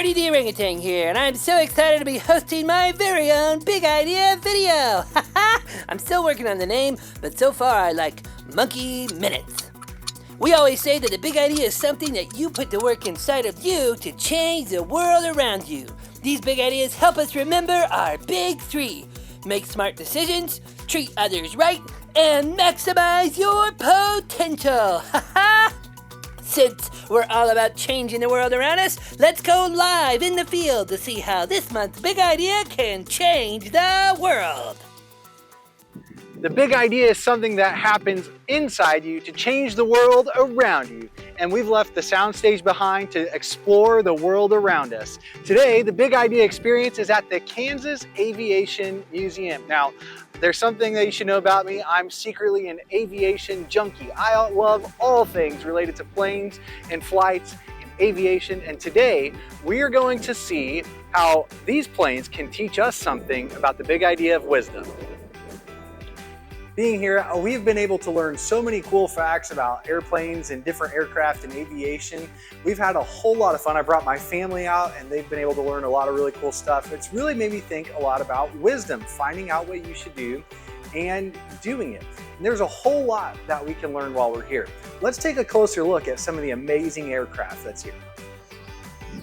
Marty the Orangutan here, and I'm so excited to be hosting my very own Big Idea video. I'm still working on the name, but so far I like Monkey Minutes. We always say that the big idea is something that you put to work inside of you to change the world around you. These big ideas help us remember our big three. Make smart decisions, treat others right, and maximize your potential. Since we're all about changing the world around us, let's go live in the field to see how this month's big idea can change the world. The big idea is something that happens inside you to change the world around you. And we've left the soundstage behind to explore the world around us. Today, the Big Idea experience is at the Kansas Aviation Museum. Now, there's something that you should know about me. I'm secretly an aviation junkie. I love all things related to planes and flights and aviation. And today, we are going to see how these planes can teach us something about the big idea of wisdom. Being here, we've been able to learn so many cool facts about airplanes and different aircraft and aviation. We've had a whole lot of fun. I brought my family out and they've been able to learn a lot of really cool stuff. It's really made me think a lot about wisdom, finding out what you should do and doing it. And there's a whole lot that we can learn while we're here. Let's take a closer look at some of the amazing aircraft that's here.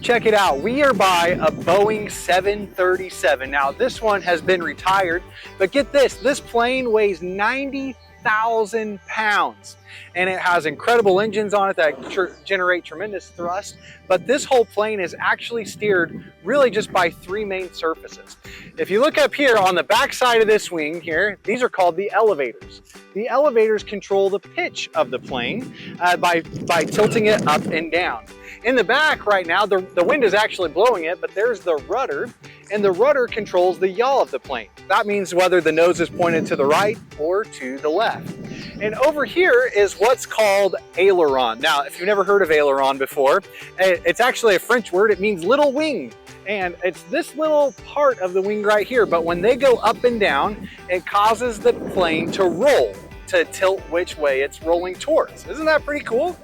Check it out, we are by a Boeing 737. Now this one has been retired, but get this plane weighs 90,000 pounds and it has incredible engines on it that generate tremendous thrust. But this whole plane is actually steered really just by three main surfaces. If you look up here on the back side of this wing here, these are called the elevators. The elevators control the pitch of the plane by tilting it up and down. In the back right now, the wind is actually blowing it, but there's the rudder, and the rudder controls the yaw of the plane. That means whether the nose is pointed to the right or to the left. And over here is what's called aileron. Now, if you've never heard of aileron before, it's actually a French word. It means little wing. And it's this little part of the wing right here, but when they go up and down, it causes the plane to roll, to tilt which way it's rolling towards. Isn't that pretty cool?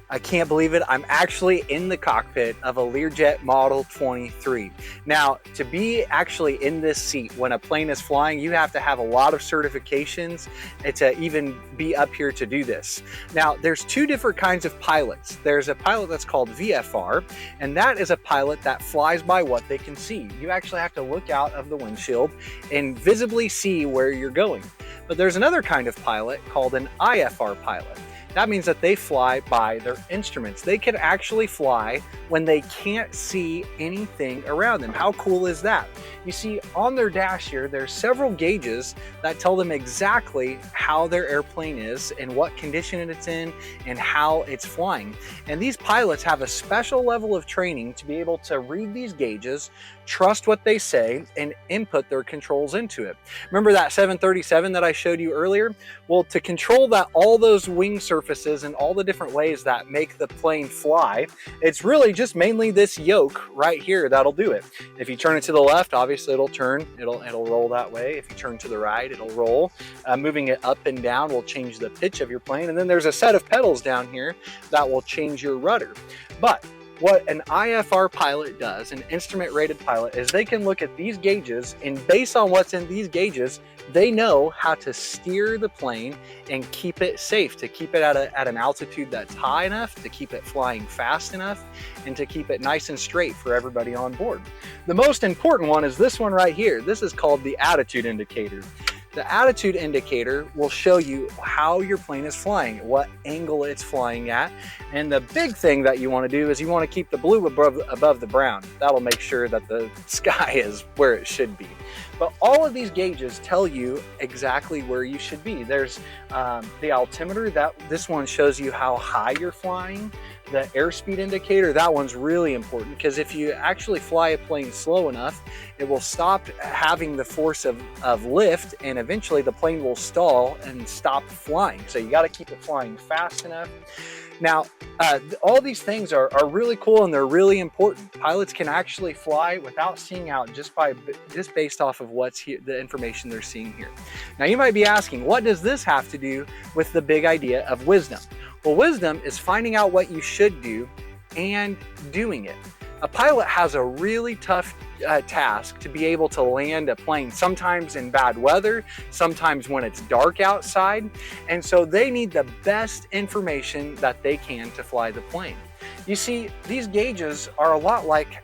I can't believe it. I'm actually in the cockpit of a Learjet Model 23. Now, to be actually in this seat when a plane is flying, you have to have a lot of certifications to even be up here to do this. Now, there's two different kinds of pilots. There's a pilot that's called VFR, and that is a pilot that flies by what they can see. You actually have to look out of the windshield and visibly see where you're going. But there's another kind of pilot called an IFR pilot. That means that they fly by their instruments. They can actually fly when they can't see anything around them. How cool is that? You see on their dash here, there's several gauges that tell them exactly how their airplane is and what condition it's in and how it's flying. And these pilots have a special level of training to be able to read these gauges, trust what they say, and input their controls into it. Remember that 737 that I showed you earlier? Well, to control that, all those wing surfaces and all the different ways that make the plane fly, it's really just mainly this yoke right here that'll do it. If you turn it to the left, obviously it'll turn, it'll roll that way. If you turn to the right, it'll roll. Moving it up and down will change the pitch of your plane. And then there's a set of pedals down here that will change your rudder. But what an IFR pilot does, an instrument rated pilot, is they can look at these gauges, and based on what's in these gauges, they know how to steer the plane and keep it safe, to keep it at an altitude that's high enough, to keep it flying fast enough, and to keep it nice and straight for everybody on board. The most important one is this one right here. This is called the attitude indicator. The attitude indicator will show you how your plane is flying, what angle it's flying at. And the big thing that you want to do is you want to keep the blue above the brown. That'll make sure that the sky is where it should be. But all of these gauges tell you exactly where you should be. There's the altimeter, this one shows you how high you're flying. The airspeed indicator, that one's really important, because if you actually fly a plane slow enough, it will stop having the force of lift, and eventually the plane will stall and stop flying. So you got to keep it flying fast enough. Now, all these things are really cool and they're really important. Pilots can actually fly without seeing out just based off of what's here, the information they're seeing here. Now you might be asking, what does this have to do with the big idea of wisdom? Well, wisdom is finding out what you should do and doing it. A pilot has a really tough task to be able to land a plane, sometimes in bad weather, sometimes when it's dark outside, and so they need the best information that they can to fly the plane. You see, these gauges are a lot like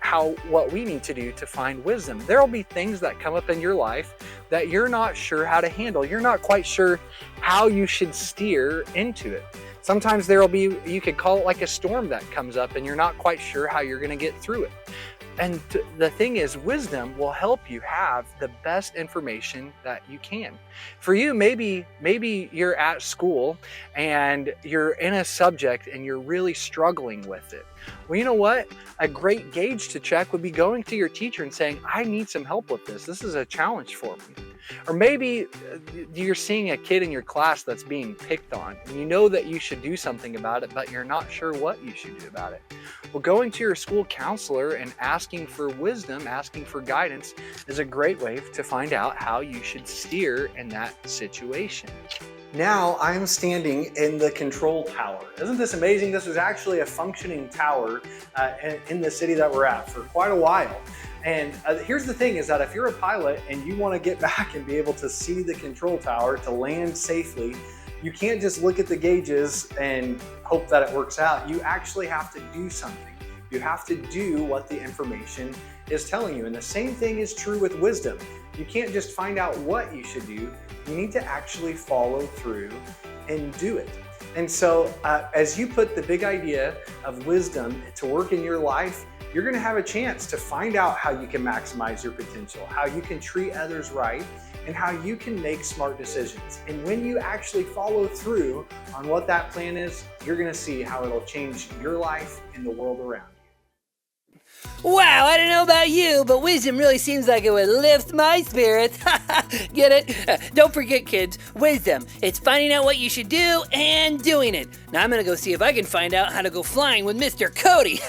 what we need to do to find wisdom. There'll be things that come up in your life that you're not sure how to handle. You're not quite sure how you should steer into it. Sometimes there'll be, you could call it like a storm that comes up and you're not quite sure how you're going to get through it. And the thing is, wisdom will help you have the best information that you can. For you, maybe you're at school and you're in a subject and you're really struggling with it. Well, you know what? A great gauge to check would be going to your teacher and saying, I need some help with this. This is a challenge for me. Or maybe you're seeing a kid in your class that's being picked on and you know that you should do something about it, but you're not sure what you should do about it. Well, going to your school counselor and asking for wisdom, asking for guidance is a great way to find out how you should steer in that situation. Now I'm standing in the control tower. Isn't this amazing? This was actually a functioning tower in the city that we're at for quite a while. And here's the thing is that if you're a pilot and you want to get back and be able to see the control tower to land safely, you can't just look at the gauges and hope that it works out. You actually have to do something. You have to do what the information is telling you. And the same thing is true with wisdom. You can't just find out what you should do. You need to actually follow through and do it. And so as you put the big idea of wisdom to work in your life, you're going to have a chance to find out how you can maximize your potential, how you can treat others right, and how you can make smart decisions. And when you actually follow through on what that plan is, you're going to see how it'll change your life and the world around you. Wow, I don't know about you, but wisdom really seems like it would lift my spirits. Get it? Don't forget, kids, wisdom. It's finding out what you should do and doing it. Now I'm gonna go see if I can find out how to go flying with Mr. Cody.